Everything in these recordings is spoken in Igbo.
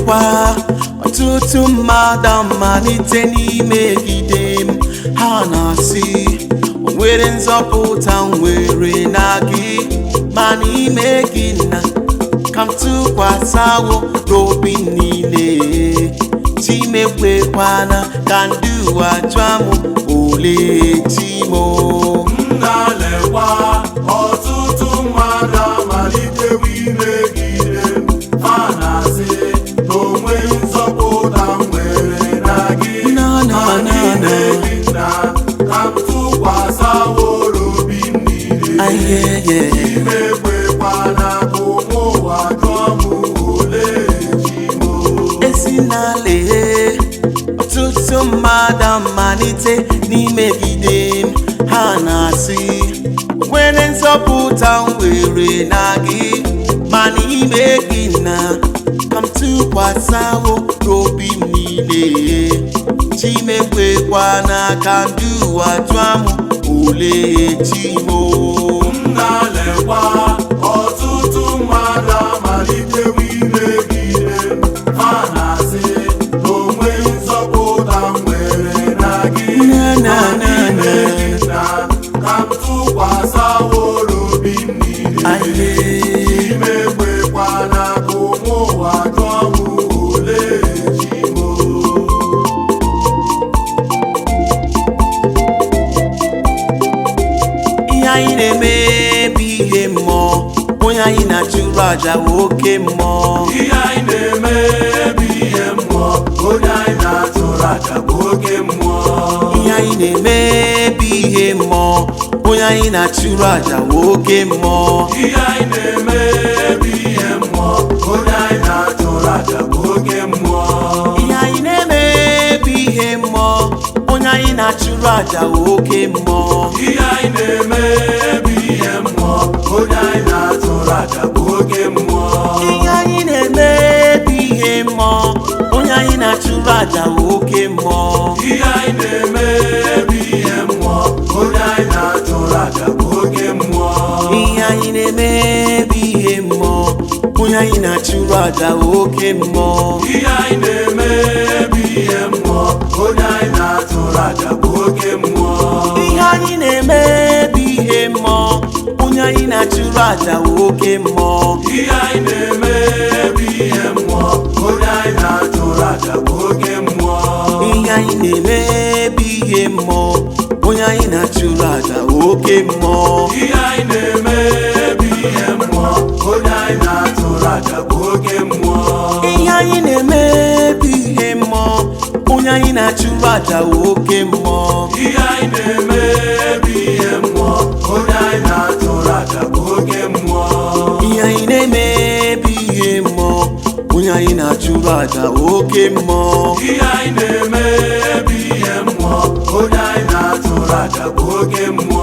na-emekwa ọtụtụ mmadụ amalite n'imegide m. Ha na-asị o nwere nzọpụta nwere na gị, ma n'ime gị na ka m tụkwasịwo n'obi niile. Chimekwekwana ka ndị ụwa jụọ m olee Chimo. Na-lekwa ọtụtụ mmadụ amalitewo imegide m. Ha na-asị na o nweghị nzọpụta nwere na gị, ma n'ime gị na ka m tụkwasịworo obi m niile. Chimekwekwana ka ụmụ ụwa jụọ m olee Chimo. Ezinale ọtụtụ mmadụ amalite n'imegide m. Ha na-asị nwere nzọpụta nwere na gị, ma n'ime gị na ka m tụkwasịwo n'obi m niile. Chimekwekwana ka ndị ụwa jụọ m olee Chimo. Na-lekwa ọtụtụ mmadụ amalitewo imegide m. Ha na-asị na o nweghị nzọpụta nwere na gị, ma n'ime gị na ka m tụkwasịworo obi m niile. Chimekwekwana ka ụmụ ụwa jụọ m olee Chimo. Ihe anyị na-eme bụ ihe mmụọ, onye anyị na-achụrụ aja bụ oke mmụọ. Ihe anyị na-eme bụ ihe mmụọ, onye anyị na-achụrụ aja bụ oke mmụọ. Ihe anyị na-eme bụ ihe mmụọ, onye anyị na-achụrụ aja bụ oke mmụọ. Ihe anyị na-eme bụ ihe mmụọ, onye anyị na-achụrụ aja bụ oke mmụọ. Ihe anyị na-eme bụ ihe mmụọ, onye anyị na-achụrụ aja bụ oke mmụọ. Ihe anyị na-eme bụ ihe mmụọ, onye anyị na-achụrụ aja bụ oke mmụọ. Ihe anyị na-eme bụ ihe mmụọ, onye anyị na-achụrụ aja bụ oke mmụọ. Ihe anyị na-eme bụ ihe mmụọ, onye anyị na-achụrụ aja bụ oke mmụọ. Ihe anyị na-eme bụ ihe mmụọ, onye anyị na-achụrụ aja bụ oke mmụọ. Ihe anyị na-eme bụ ihe mmụọ, onye anyị na-achụrụ aja bụ oke mmụọ. Ihe anyị na-eme bụ ihe mmụọ, onye anyị na-achụrụ aja bụ oke mmụọ. Ihe anyị na-eme bụ ihe mmụọ, onye anyị na-achụrụ aja bụ oke mmụọ. Ihe anyị na-eme bụ ihe mmụọ, onye anyị na-achụrụ aja bụ oke mmụọ. Ihe anyị na-eme bụ ihe mmụọ, onye anyị na-achụrụ aja bụ oke mmụọ. Ihe anyị na-eme bụ ihe mmụọ, onye anyị na-achụrụ aja bụ oke mmụọ. Ihe anyị na-eme bụ ihe mmụọ, onye anyị na-achụrụ aja bụ oke mmụọ. Ihe anyị na-eme bụ ihe mmụọ, onye anyị na-achụrụ aja bụ oke mmụọ. Ihe anyị na-eme bụ ihe mmụọ, onye anyị na-achụrụ aja bụ oke mmụọ.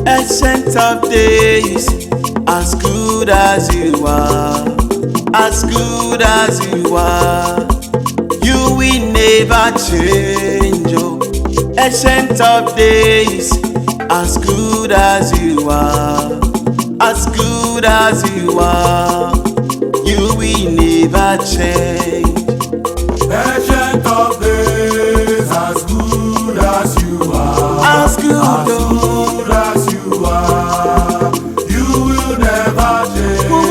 Ancient of days, as good as you are, as good as you are, you will never change. Oh, ancient of days, as good as you are, as good as you are, you will never change. Ancient of days, as good as you are, As good, as oh, good as you are, you will never change.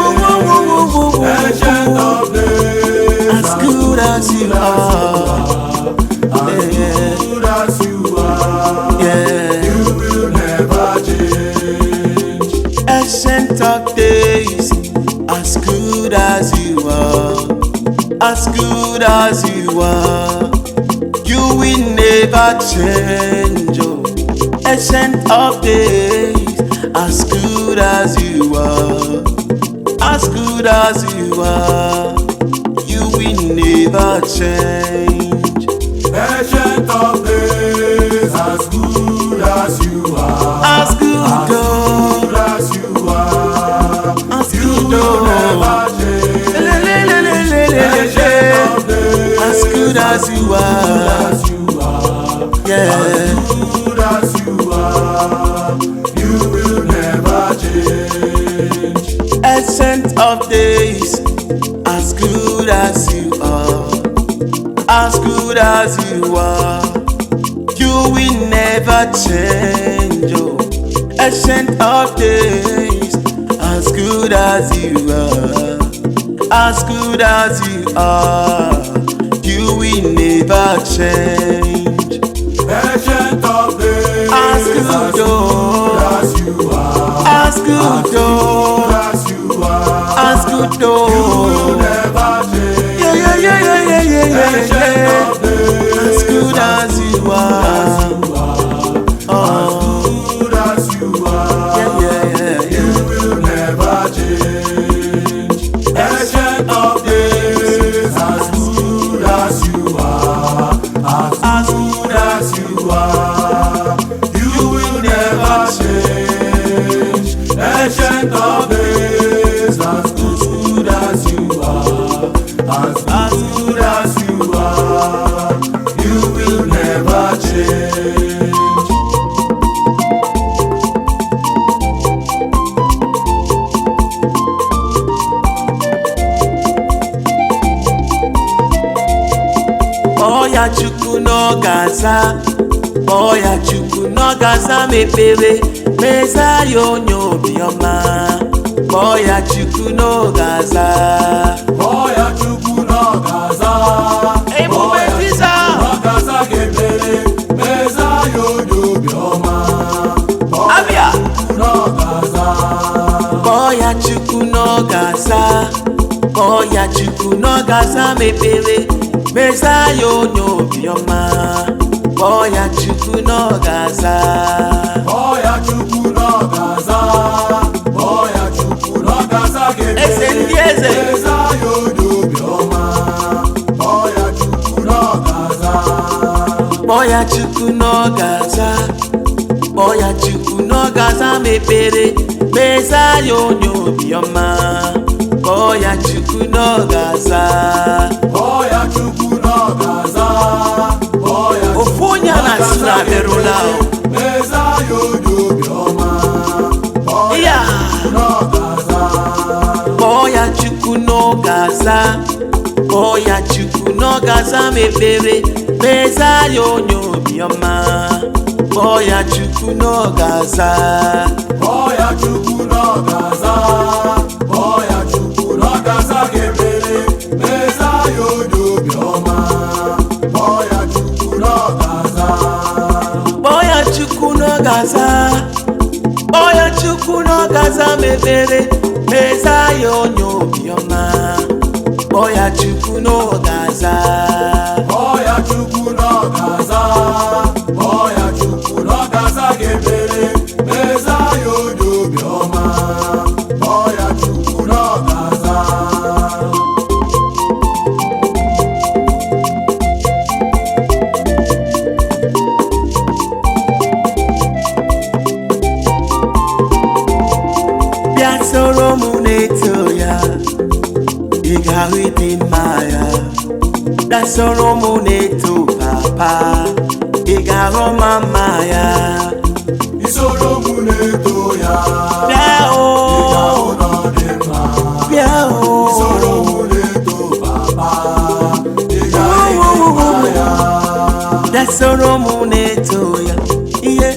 Ancient of days, as good as you are, as good as you are, yeah. you will never change. Ancient of days, as good as you are, as good as you are, you will never change. Oh, ancient of days, as good as you are, as good as you are, you will never change. Ancient of days, as good as you are, as you are. As you are, Yeah. as good as you are, you will never change. Ancient of days, as good as you are, as good as you are, you will never change. Oh, ancient of days, as good as you are, as good as you are, you will never change. Ancient of days, As good, oh, as you are, as good, oh, as you are, as good, you oh. will never change. Yeah, yeah, yeah, yeah, yeah, yeah, yeah, Ancient yeah. of days, As good as you are. you are, Oh, good as you are, yeah, yeah, yeah, you yeah. will never change. Ancient of days, as good as you are, as good as you are, you will never change. Ancient of days, as good as you are, as good as you are, you will never change. Oya Chukwu n'ọgaza, Oya Chukwu n'ọgaza mepere, Mezaya onye obiọma. Oya Chukwu n'ọgaza. Oya Chukwu n'ọgaza, Ebube Jizọs. n'ọgaza ga-emere, Mezaya onye obiọma. Abịa. N'ọgaza, Oya Chukwu n'ọgaza, Oya Chukwu n'ọgaza mepere, Mezaya onye obiọma. Oya Chukwu n'ọgaza. Oya Chukwu n'ọgaza, Oya Chukwu n'ọgaza ga-emere, Eze ndị eze. Mezaya onye obiọma. Oya Chukwu n'ọgaza, Oya Chukwu n'ọgaza, Oya Chukwu n'ọgaza mepere, Mezaya onye obiọma. Oya Chukwu n'ọgaza. Oya Chukwu n'ọgaza, Oya Ofu onye a na-asị na abịarụla o. Mezaya onye obiọma. Ya. N'ọgaza, Oya Chukwu n'ọgaza, Oya Chukwu n'ọgaza mepere, Mezaya onye obiọma. Oya Chukwu n'ọgaza. Oya Chukwu n'ọgaza, Oya Chukwu n'ọgaza ga-emere, Mezaya onye obiọma. Oya Chukwu n'ọgaza, Oya Chukwu n'ọgaza, Oya Chukwu n'ọgaza mepere, Mezaya onye obiọma. Oya Chukwu n'ọgaza. Oya Chukwu n'ọgaza, Oya Chukwu n'ọgaza ga-emere, Mezaya onye obiọma. Oya Chukwu n'ọgaza, Bịa soro m na-eto ya, ị ga-ahụ ịdị mma ya. Bịa soro m na-eto papa, ị ga-ahụ ma mma ya. isoro m na-eto ya, Bịa o, ahụ nọ dị mma. bịa Isoro o. m na-eto papa, ị ga-ahụ mma ya. Bịa soro m na-eto ya, ihe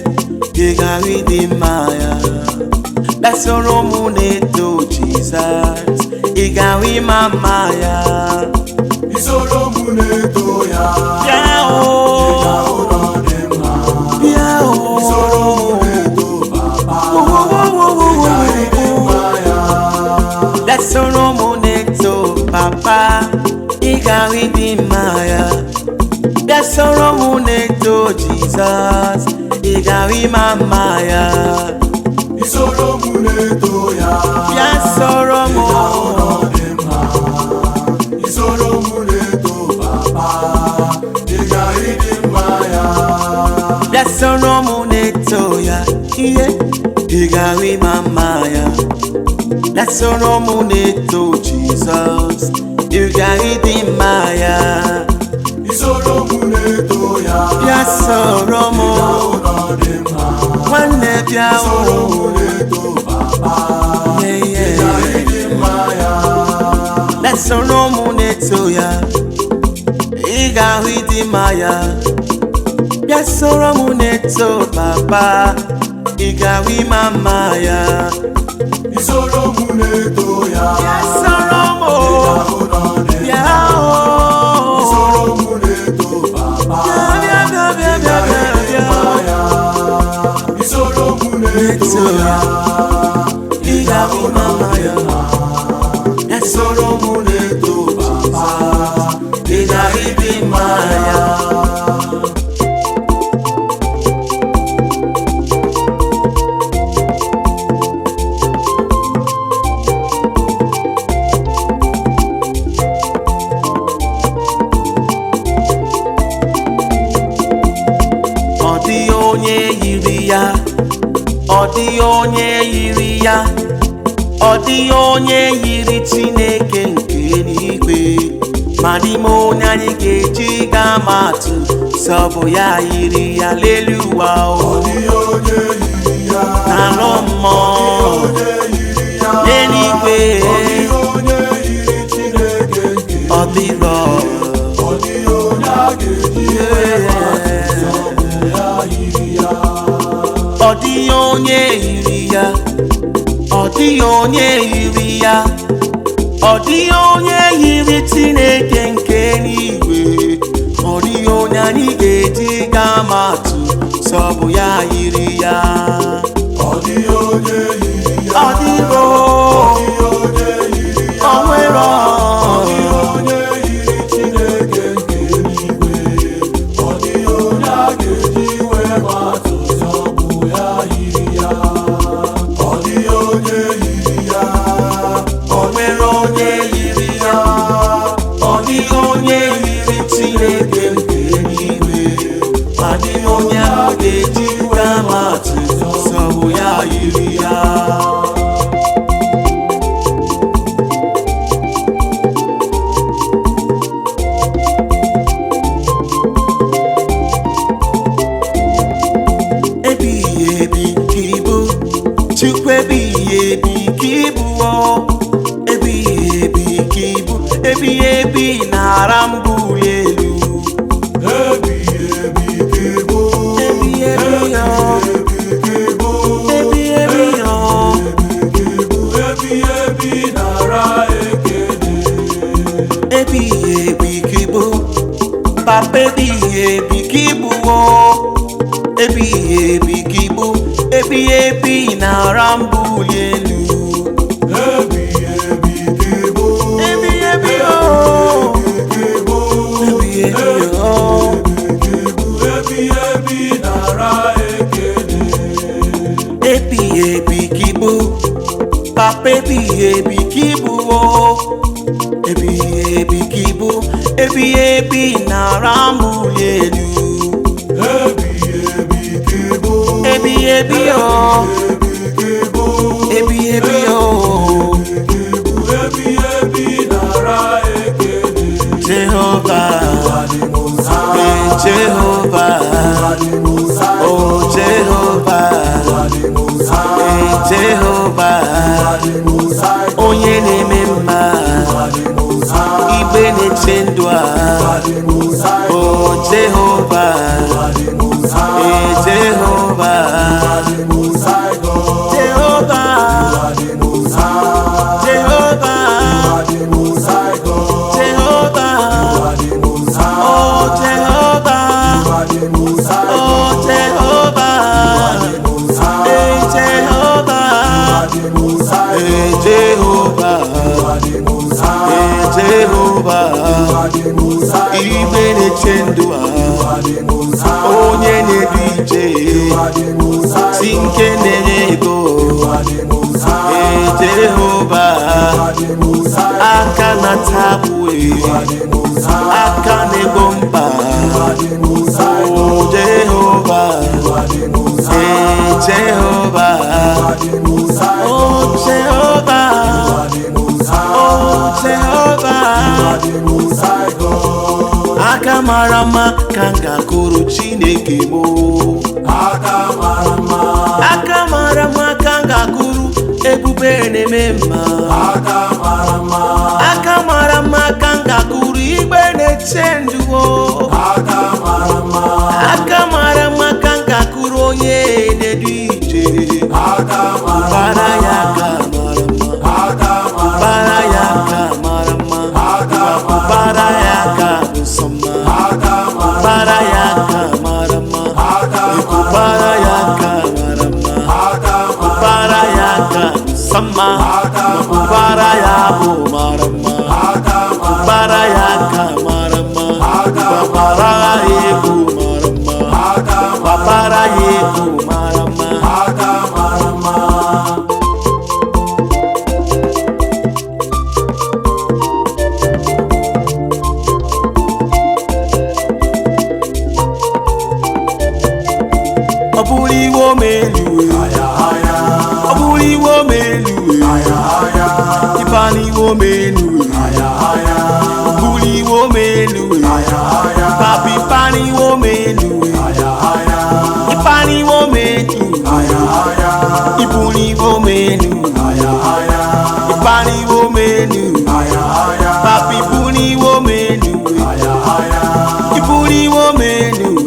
ị ga-ahụ ịdị mma ya. Bịa soro m na-eto Jizọs, ị ga-ahụ ịma mma ya. Isoro m na-eto ya, Bịa o, ahụ nọ dị mma. bịa o. Isoro m na-eto papa, ị ga-ahụ mma ya. Bịa soro m na-eto papa, ị ga-ahụ ịdị mma ya. Bịa soro m na-eto Jizọs, ị ga-ahụ ịma mma ya. Isoro m na-eto ya, Bịa soro m. ahụ nọ dị mma. Isoro m na-eto papa, ị ga-ahụ mma ya. Bịa soro m na-eto ya, ihe ị ga-ahụ ịma mma ya. Bịa soro m na-eto Jizọs, ị ga-ahụ ịdị mma ya. isoro mụ na-eto ya bịa soro m ụlọ dị mma nwanne bịa isoro mụ na-eto papa ịga ịdị mma ya bịa soro m na-eto ya ị ga-ahụ ịdị mma ya bịa soro m na-eto papa ị ga-ahụ ịma mma ya isoro mụ na-eto ya bịa soro m ụlọ dị bịa isoro mụ na-eto papa bịa bịa bịa bịa bịa bịa ya isoro mụ na-eto ya ị ga-ahụ ịma mma ya bịa soro m na-eto papa ị ga-ahụ ịdị mma ya ọ dịghị onye yiri ya ọ dịghị onye yiri ya ọ dịghị onye yiri Chineke nke eluigwe ma n'ime onye anyị ga-eji ga-ama atụ sọ bụ ya yiri ya lelu ụwa ọ dịghị onye yiri ya n'alụ mmụọ onye yiri ya n'eluigwe ọ dịghị onye yiri Chineke nke ọ dịghị ọ dịghị onye a ga-eji ya yiri ya ọ dịghị onye yiri ya ọ dịghị onye yiri ya ọ dịghị onye yiri Chineke nke eluigwe ọ dịghị onye anyị ga-eji ga-ama atụ sọ bụ ya yiri ya ọ dịghị onye yiri ya ọ dịghị onye yiri ya o nwere ọ dịghị onye yiri Chineke nke eluigwe ọ dịghị onye a ga-eji wee gbatụ sọ bụ ya yiri ya ọ dịghị onye yiri ya o nwere onye yiri ya ọ dịghị onye yiri Chineke nke eluigwe ma dịghị onye ahụ ga-eji ga-ama atụ sọ bụ ya yiri ya ebighị ebi ka ịbụ Chukwu ebighị ebi ka ịbụ ebighị ebi ka ịbụ ebighị ebi na-ara mbuli elu ebighị ebi ka ịbụ ebighị ebi ya ebighị ebi ebighị ebi nara ekele ebighị ebi ka ịbụ papa ebighị ebi ka ịbụ ebighị ebi ka ịbụ ebighị ebi na-ara mbuli elu ebighị ebi ka ịbụ ebighị ebi ebighị ebi ebighị ebi nara ekele ebighị ebi ka ịbụ papa ebighị ebi ka ịbụ ebighị ebi ka ịbụ ebighị ebi na-ara mbuli elu ebighị ebi ka ịbụ ebighị ebi ebighị ebi ebighị ebi nara ekele Jehova Jehova oh Jehova Jehova onye na-eme mma igbe na-eche ndụ a oh Jehova Jehova Jehova Jehova Jehova oh Jehova oh Jehova Jehova Jehova Jehova igbe na-eche ndụ a onye na-edu ije si nke na-enye ego Jehova aka na-atabue aka na-egbo mkpa Jehova Jehova oh Jehova oh Jehova aka m mara mma ka m ga-akụrụ Chineke m. aka mara mma, Aka mara mma ka m ga-akụrụ ebube na-eme mma. aka mara mma, Aka mara mma ka m ga-akụrụ igbe na-eche ndụ. aka mara mma, Aka mara mma ka m ga-akụrụ onye na-edu ije. aka mara Bara mma, ya aka mara mma, aka mara bara ya aka mara mma, bara ya aka bụ nsọ mma, bara ya aka mara mma, bara ya aka mara mma, bara ya aka bụ nsọ mma, bara ya bụ mara mma, bara ya aka mara mma, bara ya bụ mara mma, bara ya bụ mara mma. Ọ bụrụ iwe omeluwe, ọ bụrụ iwe omeluwe, ịba n'iwe omeluwe, ọ bụrụ iwe omeluwe, papi ịba n'iwe omeluwe, ịba n'iwe omeluwe, ịbụ n'iwe omeluwe, ịba n'iwe omeluwe, papi ịbụ n'iwe omeluwe, ịbụ n'iwe omeluwe.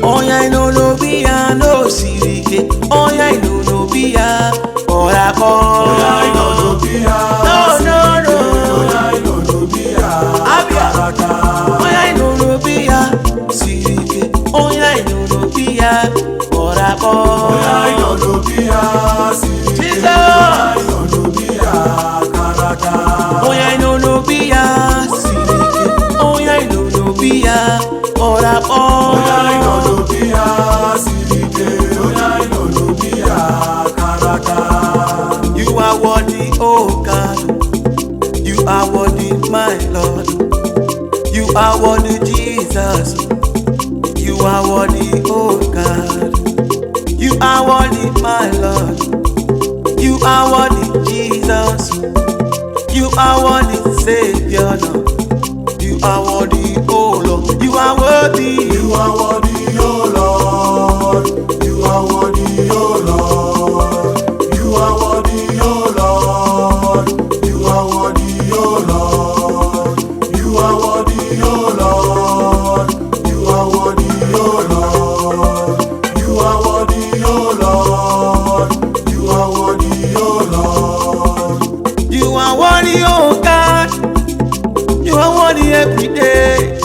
Oya inolobi ya no siri ike, oya inolobi ya ora ko. Oya inolobi ya no no no. Oya inolobi ya Abia. Oya inolobi ya siri ike, oya inolobi ya ora ko. Oya inolobi ya siri ike, Jesus. oya inolobi ya karaka. Oya inolobi ya siri ike, oya inolobi ya ora ko. Oya inolobi ya siri ike, oya inolobi ya karaka. You are worthy, oh God. You are worthy, my Lord. You are worthy, Jesus. You are worthy, oh God. You are worthy, my Lord. You are worthy, Jesus. You are worthy, Savior. You are worthy, oh Lord. You are worthy. You are worthy, oh Lord. You are worthy, oh Lord. You are worthy, oh Lord. You are worthy, oh Lord. You are worthy, oh Lord. You are worthy, oh Lord. You are worthy, oh Lord. You are worthy, oh Lord. You are worthy, oh God. You are worthy every day.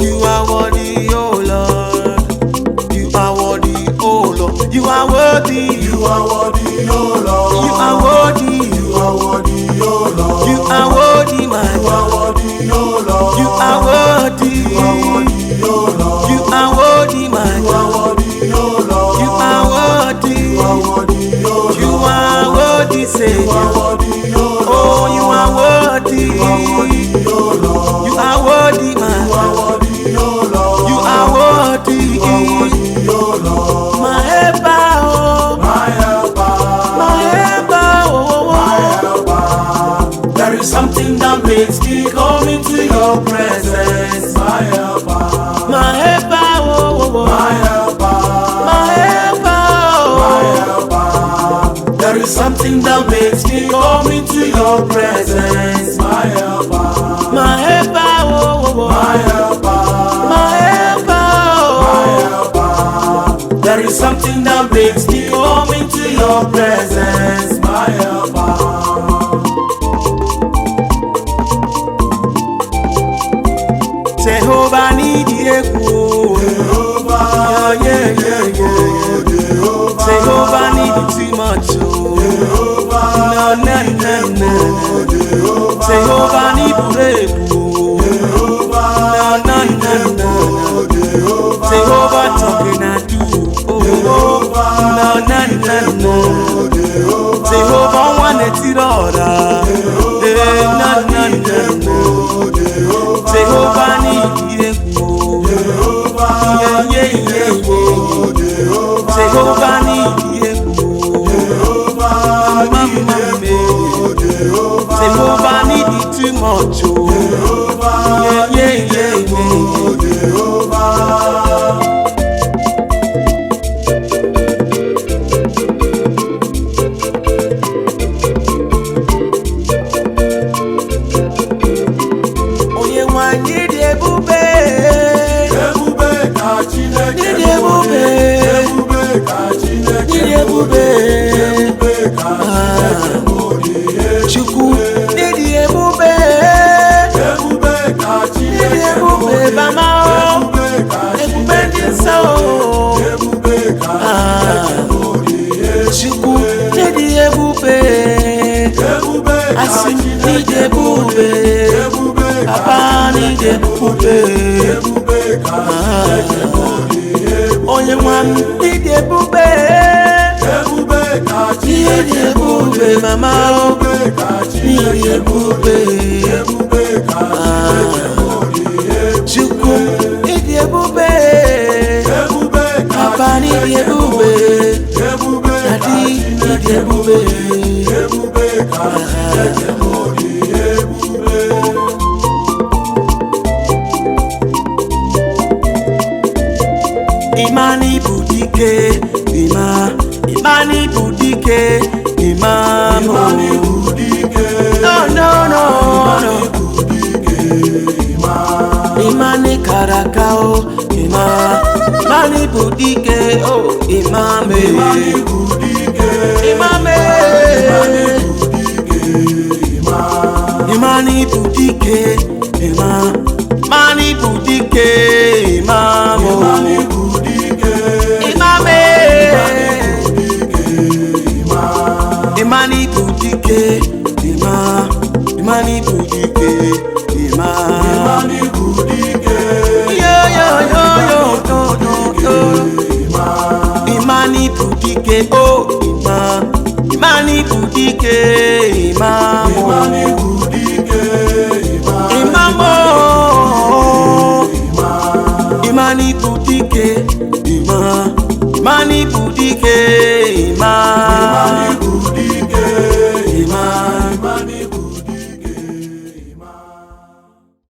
You are worthy, oh Lord. You are worthy, oh Lord. You are worthy. You are worthy, oh Lord. You are worthy. You are worthy, oh Lord. You are worthy, my You are God. worthy, oh Lord. You are worthy. You are worthy, oh Lord. You are worthy, my You are God. worthy, oh Lord. You are worthy. You are worthy, oh Lord. You are worthy, You are Savior. worthy, oh Lord. Oh, you are worthy. You are worthy, oh Lord. You are worthy, my You are God. worthy, oh Lord. You are worthy. You are worthy, oh Lord. My helper, oh, My helper, my helper, my oh. helper. There is something that makes me come into your presence. My helper, My helper, oh, my helper, my helper, my oh. helper. There is something that makes me come into your presence. My helper, My helper, oh, my helper, my helper, my oh. helper. There is something that makes me come into your presence. My helper. Jehovah need you. Jehovah, Yeah, yeah, yeah. Jehovah need you too much. Oh. No, no, no, no. Jehovah need break. Oh. No, no, no, no. Jehovah talking I do. Oh. No, no, no, no. Jehovah want it all. No, no, no, no. Jehovah need you. Yeah, yeah, yeah, yeah. Jehovah need you. Mama, much. Oh, Jehovah, Jehovah. Onye nwanyị dị ebube. Ebube ka Chineke Dị ebube. Ebube ka Chineke Dị ebube. Ebube ka Chineke Chukwu dị ebube. Ebube ka Dị Chineke ebube mama o. Ebube ka Ebube dị nsọ o. Ebube ka Chukwu dị ebube. Ebube ka Asị Chineke dị ebube. Ebube ka Papa dị ebube. Ebube ka Onye nwa m dị ebube. Ebube ka Dị ebube mama o. Ebube ka Dị ebube. Ebube ka Chukwu dị ebube. Ebube ka Papa dị ebube. Ebube Daddy dị ebube. Ebube ka Imani budike, Imani budike, Imam. Imani budike, No, no, no, no. budike, Imani karakao, Imani budike, oh, Imame. Imani budike, Imame. Imani budike, Imani budike, Imamo. Imani budike, Imame. Imani budike, Imani budike, Imani budike, Yo yo yo yo yo yo yo. Imani budike, oh Imani budike, Imamo. Imani budike, Imamo. Imani budike, Imani budike.